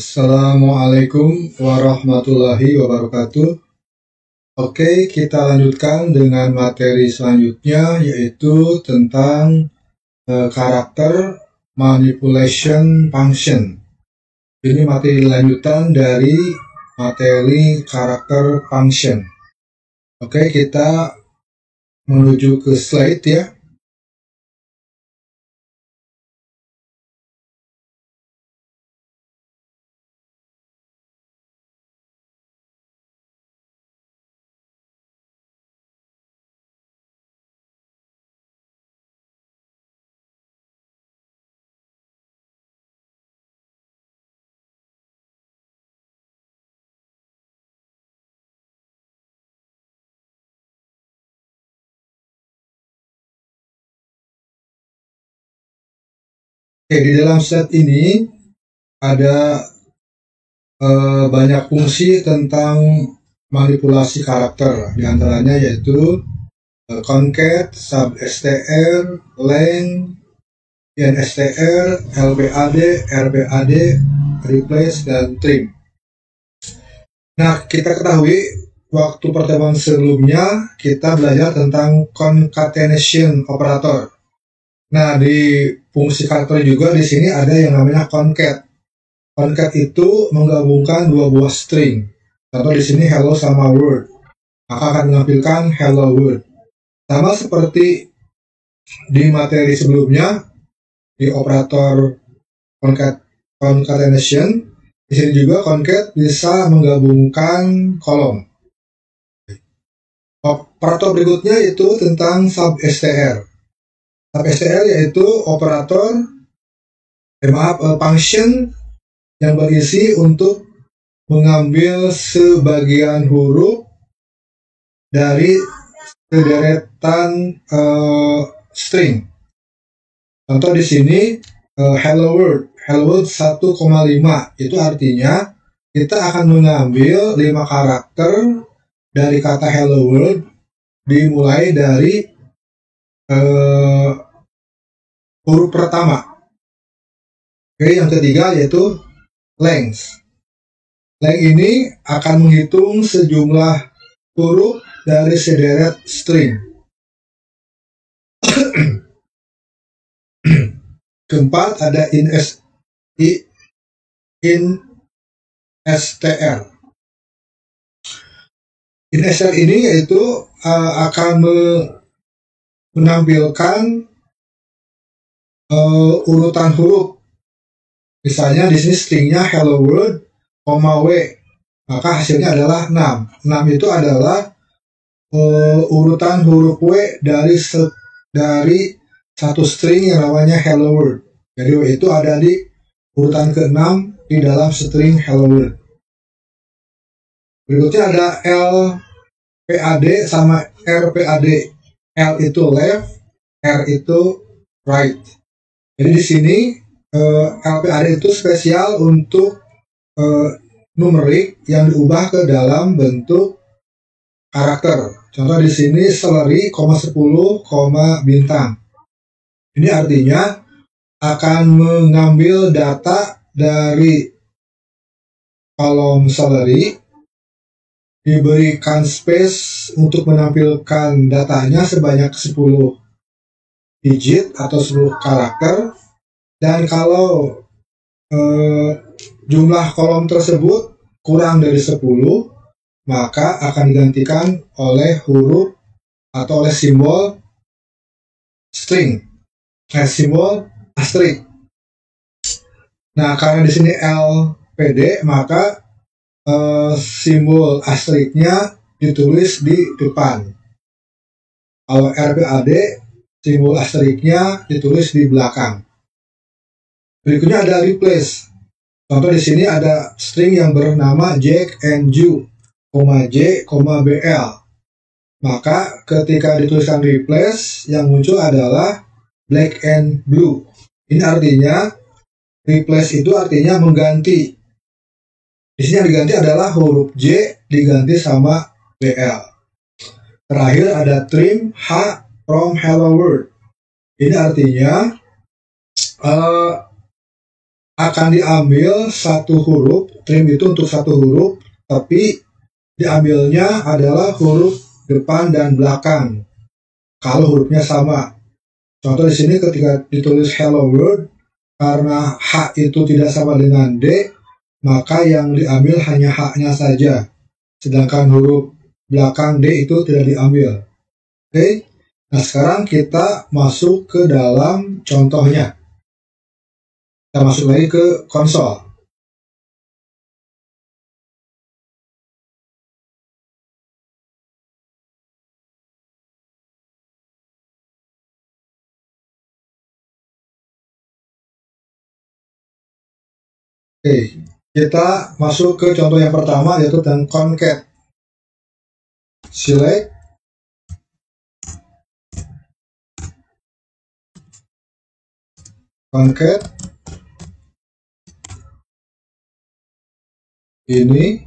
Assalamualaikum warahmatullahi wabarakatuh. Oke, kita lanjutkan dengan materi selanjutnya, yaitu tentang karakter manipulation function. Ini materi lanjutan dari materi karakter function. Oke, kita menuju ke slide ya. Oke, di dalam slide ini ada banyak fungsi tentang manipulasi karakter, diantaranya yaitu concat, substr, length, instr, lpad, rpad, replace, dan trim. Nah, kita ketahui waktu pertemuan sebelumnya kita belajar tentang concatenation operator. Nah, di fungsi karakter juga di sini ada yang namanya concat. Concat itu menggabungkan dua buah string. Contoh di sini hello sama word, maka akan menampilkan hello word. Sama seperti di materi sebelumnya di operator concatenation, di sini juga concat bisa menggabungkan kolom. Operator berikutnya itu tentang substr. Substr yaitu operator function yang berisi untuk mengambil sebagian huruf dari sederetan string. Contoh di sini hello world 1,5, itu artinya kita akan mengambil 5 karakter dari kata hello world dimulai dari huruf pertama. Oke, yang ketiga yaitu length. Length ini akan menghitung sejumlah huruf dari sederet string. Keempat ada instr. Instr ini yaitu akan menampilkan urutan huruf. Misalnya di sini stringnya hello world, w, maka hasilnya adalah 6. 6 itu adalah urutan huruf W dari satu string yang namanya hello world. Jadi W itu ada di urutan ke-6 di dalam string hello world. Berikutnya ada LPAD sama RPAD. L itu left, R itu right. Jadi di sini LPAD itu spesial untuk numerik yang diubah ke dalam bentuk karakter. Contoh di sini celery, 10, bintang. Ini artinya akan mengambil data dari kolom celery, diberikan space untuk menampilkan datanya sebanyak 10 digit atau 10 karakter, dan kalau jumlah kolom tersebut kurang dari 10, maka akan digantikan oleh huruf atau oleh simbol string, simbol asterisk. Nah, karena di sini LPD, maka simbol asterisknya ditulis di depan. Kalau RPAD, simbol asterisknya ditulis di belakang. Berikutnya ada replace. Contoh di sini ada string yang bernama Jack and Jew, J, BL. Maka ketika dituliskan replace, yang muncul adalah black and blue. Ini artinya replace itu artinya mengganti. Di sini yang diganti adalah huruf J diganti sama BL. Terakhir ada trim H from hello world. Ini artinya akan diambil satu huruf, trim itu untuk satu huruf, tapi diambilnya adalah huruf depan dan belakang. Kalau hurufnya sama. Contoh di sini ketika ditulis hello world, karena H itu tidak sama dengan D, maka yang diambil hanya H-nya saja. Sedangkan huruf belakang D itu tidak diambil. Oke. Nah, sekarang kita masuk ke dalam contohnya. Kita masuk lagi ke konsol. Oke, kita masuk ke contoh yang pertama, yaitu tentang concat. Select concat ini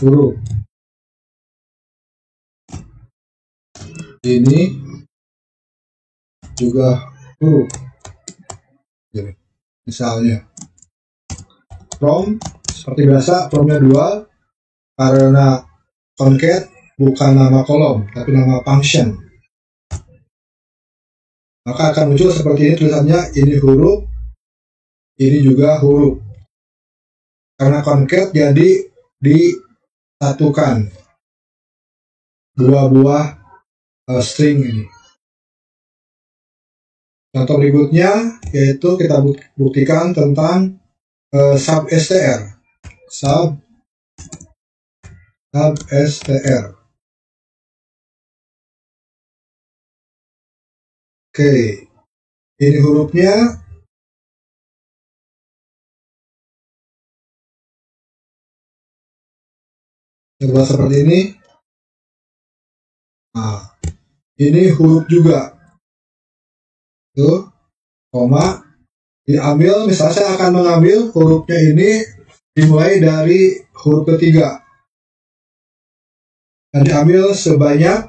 huruf, ini juga huruf. Jadi, misalnya from, seperti biasa from-nya 2 karena concat bukan nama kolom tapi nama function, maka akan muncul seperti ini tulisannya, ini huruf, ini juga huruf. Karena concat jadi disatukan dua buah string ini. Contoh berikutnya yaitu kita buktikan tentang sub-str. Sub-str. Oke, ini hurufnya coba seperti ini. Nah, ini huruf juga. Tuh, koma, diambil, misalnya saya akan mengambil hurufnya ini dimulai dari huruf ketiga. Dan diambil sebanyak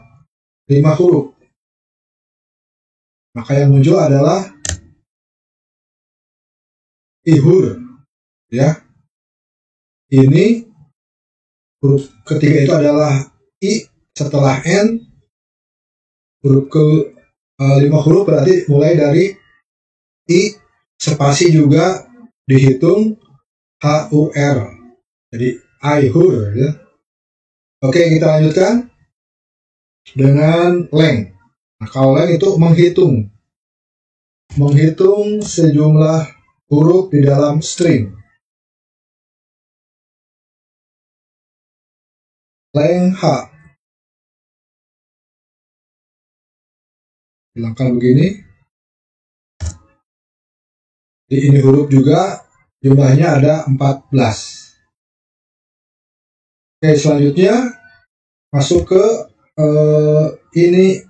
5 huruf. Maka yang muncul adalah ihur, ya. Ini huruf ketiga itu adalah i setelah n. Huruf ke 5 huruf berarti mulai dari i, spasi juga dihitung HUR. Jadi ihur, ya. Oke, kita lanjutkan dengan length. Nah, kalau length itu menghitung sejumlah huruf di dalam string. Length H. Bilangkan begini. Di ini huruf juga jumlahnya ada 14. Oke, selanjutnya masuk ke ini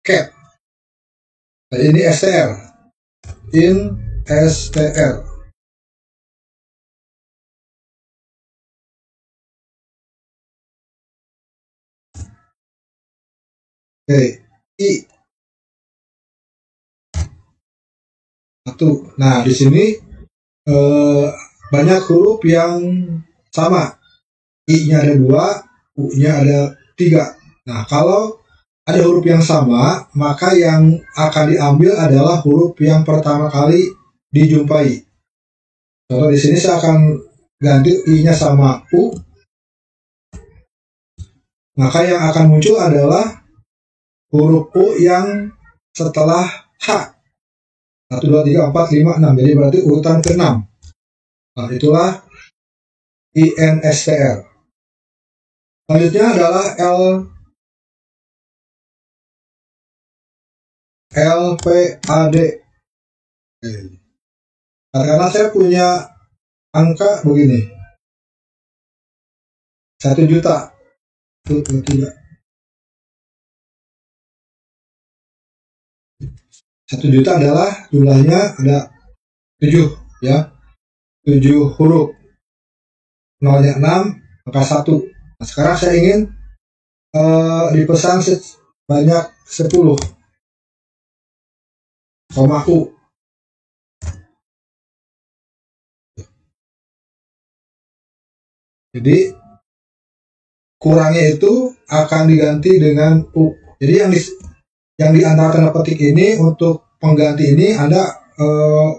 cat. Nah, ini str. In str. Oke, i. Satu. Nah, di sini banyak huruf yang sama. I-nya ada 2, U-nya ada 3. Nah, kalau ada huruf yang sama, maka yang akan diambil adalah huruf yang pertama kali dijumpai. Contoh di sini saya akan ganti I-nya sama U. Maka yang akan muncul adalah huruf U yang setelah H. 1, 2, 3, 4, 5, 6. Jadi berarti urutan ke-6. Nah, itulah INSTR. Selanjutnya adalah LPAD. Karena saya punya angka begini, 1 juta. Tuh, tidak. 1 juta adalah jumlahnya ada 7, ya. 7 huruf. 0-nya 6, maka 1. Nah, sekarang saya ingin dipesan sebanyak 10, koma U. Jadi kurangnya itu akan diganti dengan U. Jadi yang di antara tanda petik ini untuk pengganti ini Anda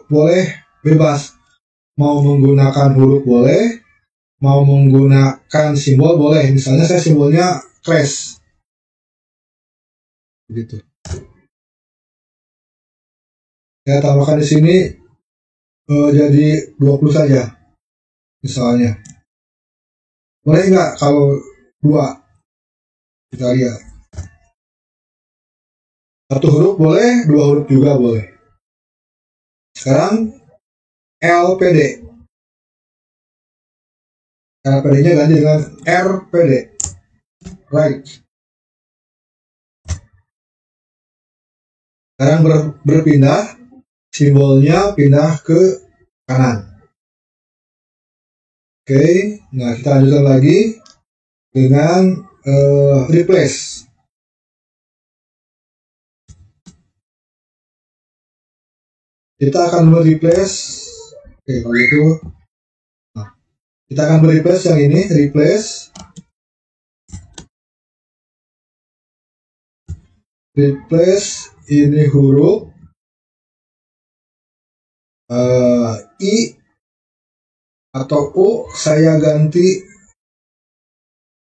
boleh bebas. Mau menggunakan huruf boleh, mau menggunakan simbol boleh. Misalnya saya simbolnya crash. Begitu. Saya tambahkan di sini jadi 20 saja. Misalnya. Boleh nggak kalau 2? Kita lihat. 1 huruf boleh, 2 huruf juga boleh. Sekarang LPD. LPD-nya ganti dengan RPD. Right. Sekarang berpindah, simbolnya pindah ke kanan. Oke, nah kita lanjutkan lagi dengan replace. Kita akan mereplace, oke kalau itu, nah, kita akan mereplace yang ini, replace ini huruf I atau U saya ganti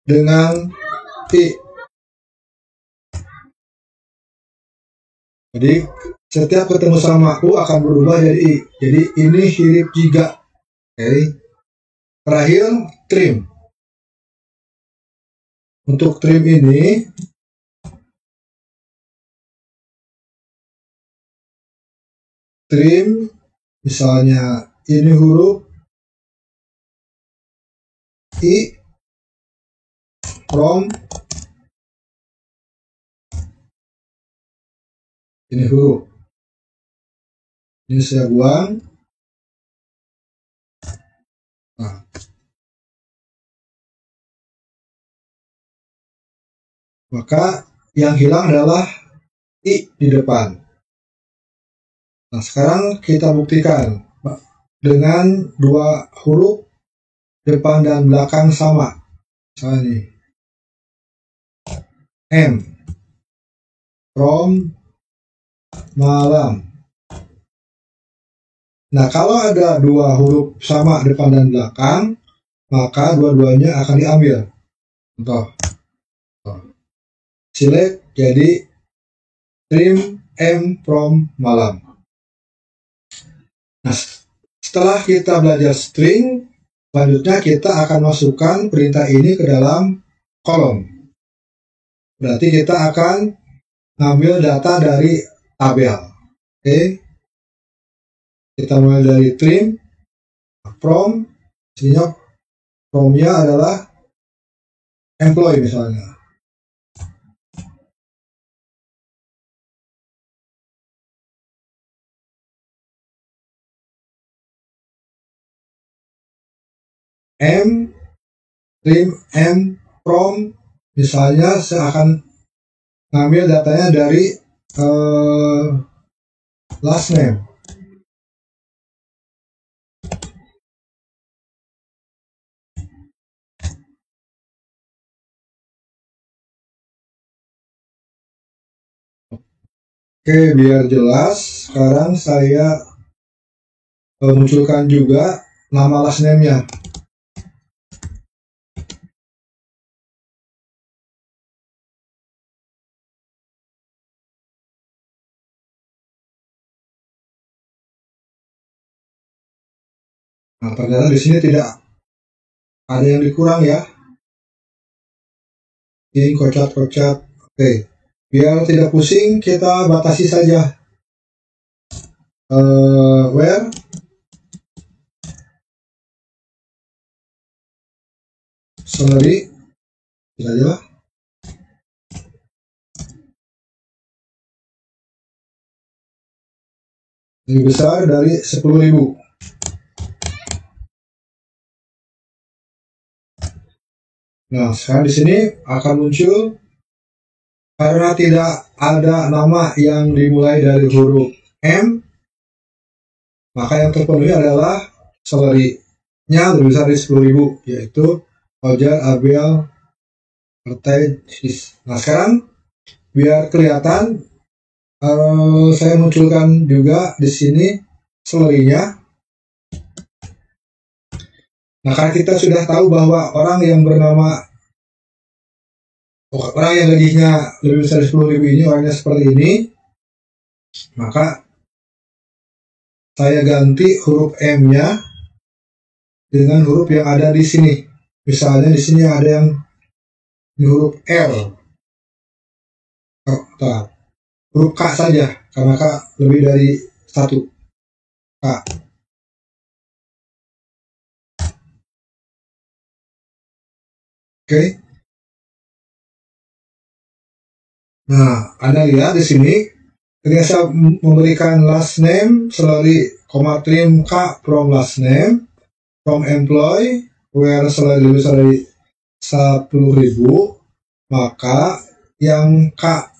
dengan I. Jadi setiap ketemu sama U akan berubah jadi I. Jadi ini huruf jika. Oke. Terakhir trim. Untuk trim ini trim misalnya ini huruf I from ini huruf. Ini saya buang. Nah. Maka yang hilang adalah I di depan. Nah, sekarang kita buktikan dengan 2 huruf depan dan belakang sama. Misalnya nih. M from malam. Nah, kalau ada 2 huruf sama depan dan belakang, maka dua-duanya akan diambil. Contoh. Select jadi trim M from malam. Nah, setelah kita belajar string, selanjutnya kita akan masukkan perintah ini ke dalam kolom. Berarti kita akan ngambil data dari tabel. Oke. Kita mulai dari trim from, sini from-nya adalah employee misalnya. M, trim M from, misalnya saya akan ngambil datanya dari last name. Oke, biar jelas, sekarang saya munculkan juga nama last name-nya. Nah, ternyata di sini tidak ada yang dikurang ya. Ini kocat-kocat. Oke, biar tidak pusing, kita batasi saja. Where salary saja lebih besar dari 10.000. Nah, sekarang di sini akan muncul karena tidak ada nama yang dimulai dari huruf M, maka yang terpenuhi adalah salary-nya lebih besar dari 10.000, yaitu Fajar, Abel, Pertais. Nah sekarang biar kelihatan, saya munculkan juga di sini salary-nya. Nah karena kita sudah tahu bahwa orang yang gajinya lebih besar dari 10.000 ini orangnya seperti ini, maka saya ganti huruf M-nya dengan huruf yang ada di sini. Misalnya di sini ada yang huruf L. Huruf K saja, karena K lebih dari 1. K. Oke. Nah, Anda lihat di sini, ketika saya memberikan last name, salary, trim K from last name, from employee, where salary lebih dari 10.000, maka yang K,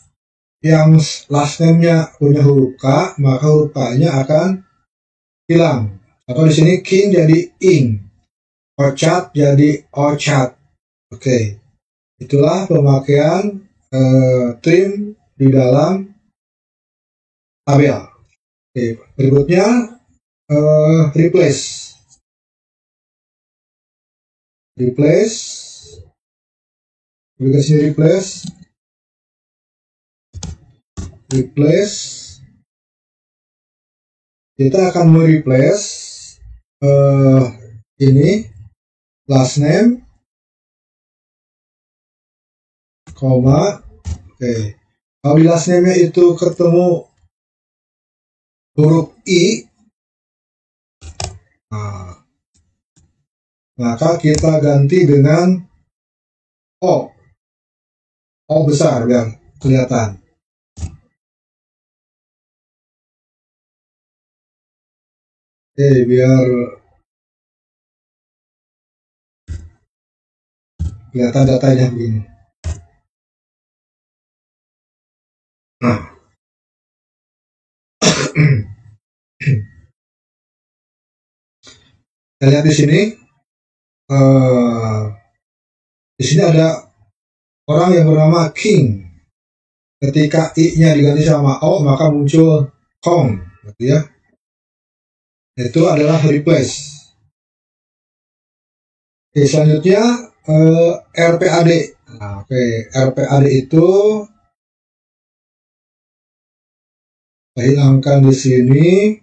yang last name-nya punya huruf K, maka huruf K-nya akan hilang. Atau di sini king jadi ing, ocat jadi ocat. Oke, itulah pemakaian trim di dalam tabel. Oke, berikutnya replace. Aplikasinya replace. Kita akan mereplace ini last name, koma. Oke, kalau di last name-nya itu ketemu huruf I, nah, maka kita ganti dengan O. O besar biar kelihatan. Oke, biar kelihatan datanya begini. Nah, kita lihat di sini. Di sini ada orang yang bernama King. Ketika I-nya diganti sama O, maka muncul Kong, gitu ya. Itu adalah replace. Oke, selanjutnya RPAD. Nah, oke, RPAD itu saya hilangkan di sini.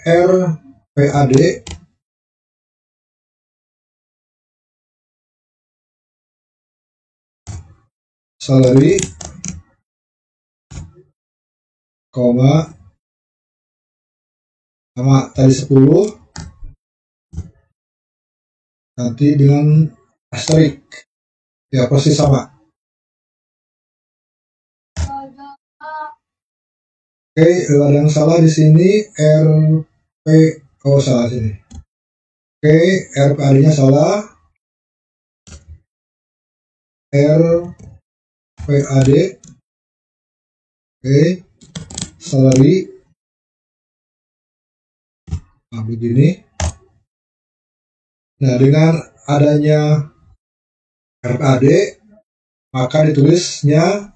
RPAD salary, koma, sama tadi 10, nanti dengan asterisk, ya pasti sama. Oke, ada yang salah di sini, salah sini. Oke, RPAD-nya salah. RPAD, oke, salary. Nah, begini. Nah, dengan adanya RPAD, maka ditulisnya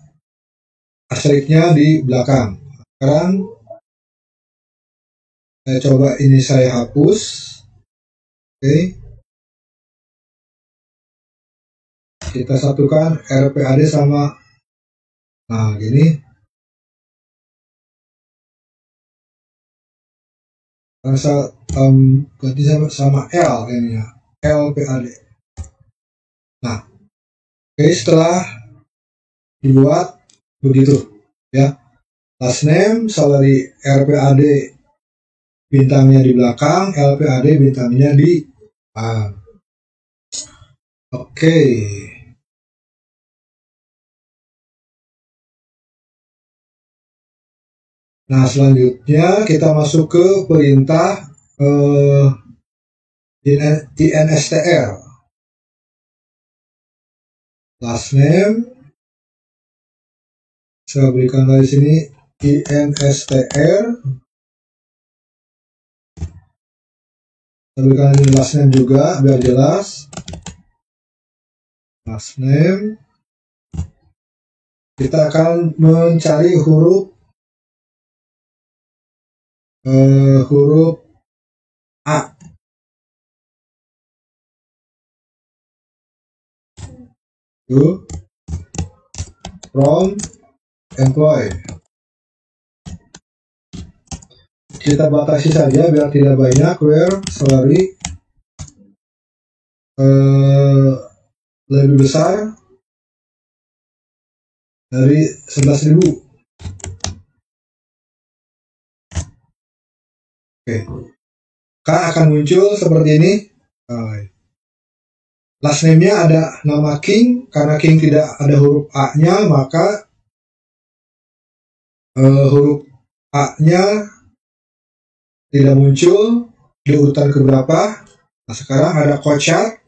asterisknya di belakang. Sekarang saya coba ini saya hapus. Oke. Kita satukan RPAD sama, nah gini. Saya ganti sama L ini ya, LPAD. Nah, oke, setelah dibuat begitu ya, last name, salary, RPAD bintangnya di belakang, LPAD bintangnya di depan. Oke. Nah, selanjutnya kita masuk ke perintah INSTR. Last name, saya berikan dari sini INSTR. Berikan ini last name juga biar jelas. Last name. Kita akan mencari huruf A. To from employee. Kita batasi saja biar tidak banyak. Where salary lebih besar dari 11.000. Oke. K akan muncul seperti ini. Last name-nya ada nama King. Karena King tidak ada huruf A-nya, maka huruf A-nya tidak muncul di urutan keberapa. Nah, sekarang ada Kocat.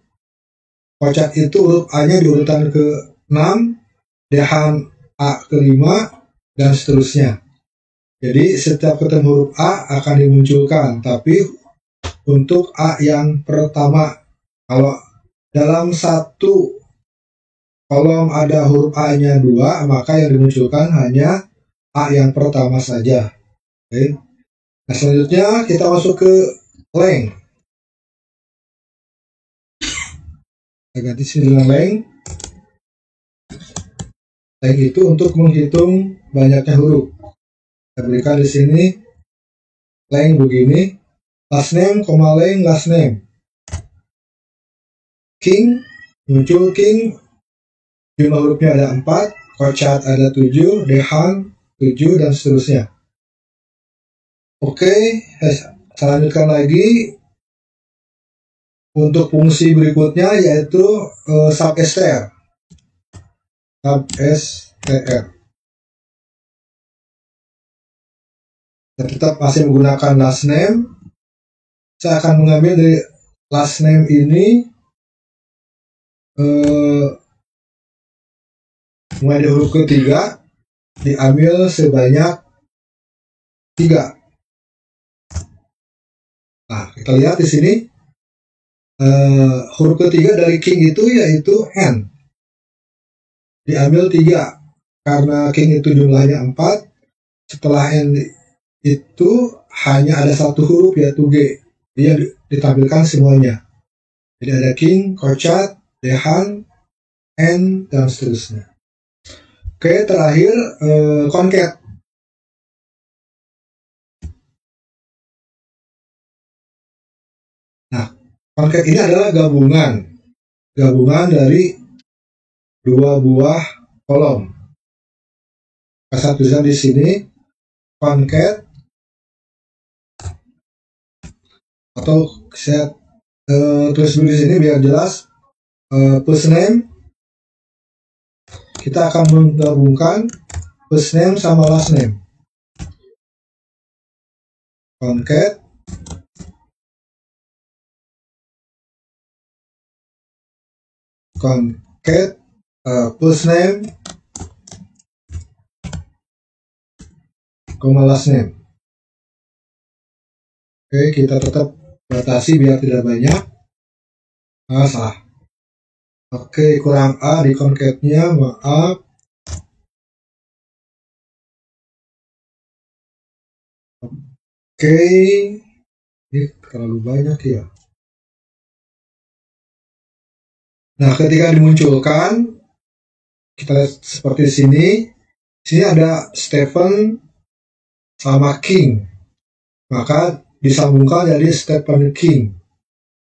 Kocat itu huruf A-nya di urutan ke-6, Dehan A ke-5, dan seterusnya. Jadi setiap ketemu huruf A akan dimunculkan, tapi untuk A yang pertama. Kalau dalam satu kolom ada huruf A-nya 2, maka yang dimunculkan hanya A yang pertama saja. Oke. Nah, selanjutnya kita masuk ke length. Kita ganti sini dengan length. Length itu untuk menghitung banyaknya huruf. Kita berikan di sini length begini. Last name, length, last name. King, muncul King, jumlah hurufnya ada 4, Kocat ada 7, Dehan 7, dan seterusnya. Oke, saya lanjutkan lagi untuk fungsi berikutnya, yaitu substr. Kita tetap masih menggunakan last name. Saya akan mengambil dari last name ini mulai dari huruf ketiga, diambil sebanyak 3. Nah, kita lihat di sini huruf ketiga dari King itu yaitu N. Diambil 3 karena King itu jumlahnya 4. Setelah N itu hanya ada satu huruf yaitu G. Dia ditampilkan semuanya. Jadi ada King, Kocat, Dehan, N, dan seterusnya. Oke, terakhir concat. Nah, concat ini adalah gabungan dari 2 buah kolom. Saya tuliskan di sini concat, atau saya tulis dulu di sini biar jelas. First name, kita akan menggabungkan first name sama last name. Concat first name last name. Oke, kita tetap batasi biar tidak banyak. Salah. Oke, kurang A di concatnya, maaf. Oke, ini terlalu banyak ya. Nah, ketika dimunculkan, kita lihat seperti sini. Sini ada Stephen sama King. Maka disambungkan jadi Stephen King.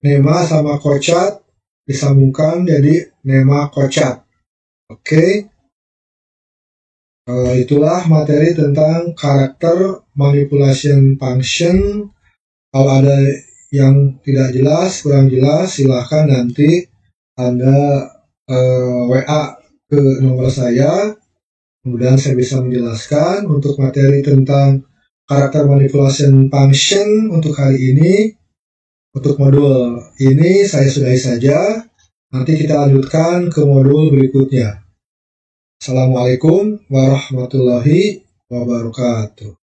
Nema sama Kocat disambungkan jadi Nema Kocat. Oke. Itulah materi tentang karakter manipulation function. Kalau ada yang tidak jelas, kurang jelas, silahkan nanti Anda WA ke nomor saya. Kemudian saya bisa menjelaskan. Untuk materi tentang karakter manipulation function untuk hari ini, untuk modul ini saya sudahi saja. Nanti kita lanjutkan ke modul berikutnya. Assalamualaikum warahmatullahi wabarakatuh.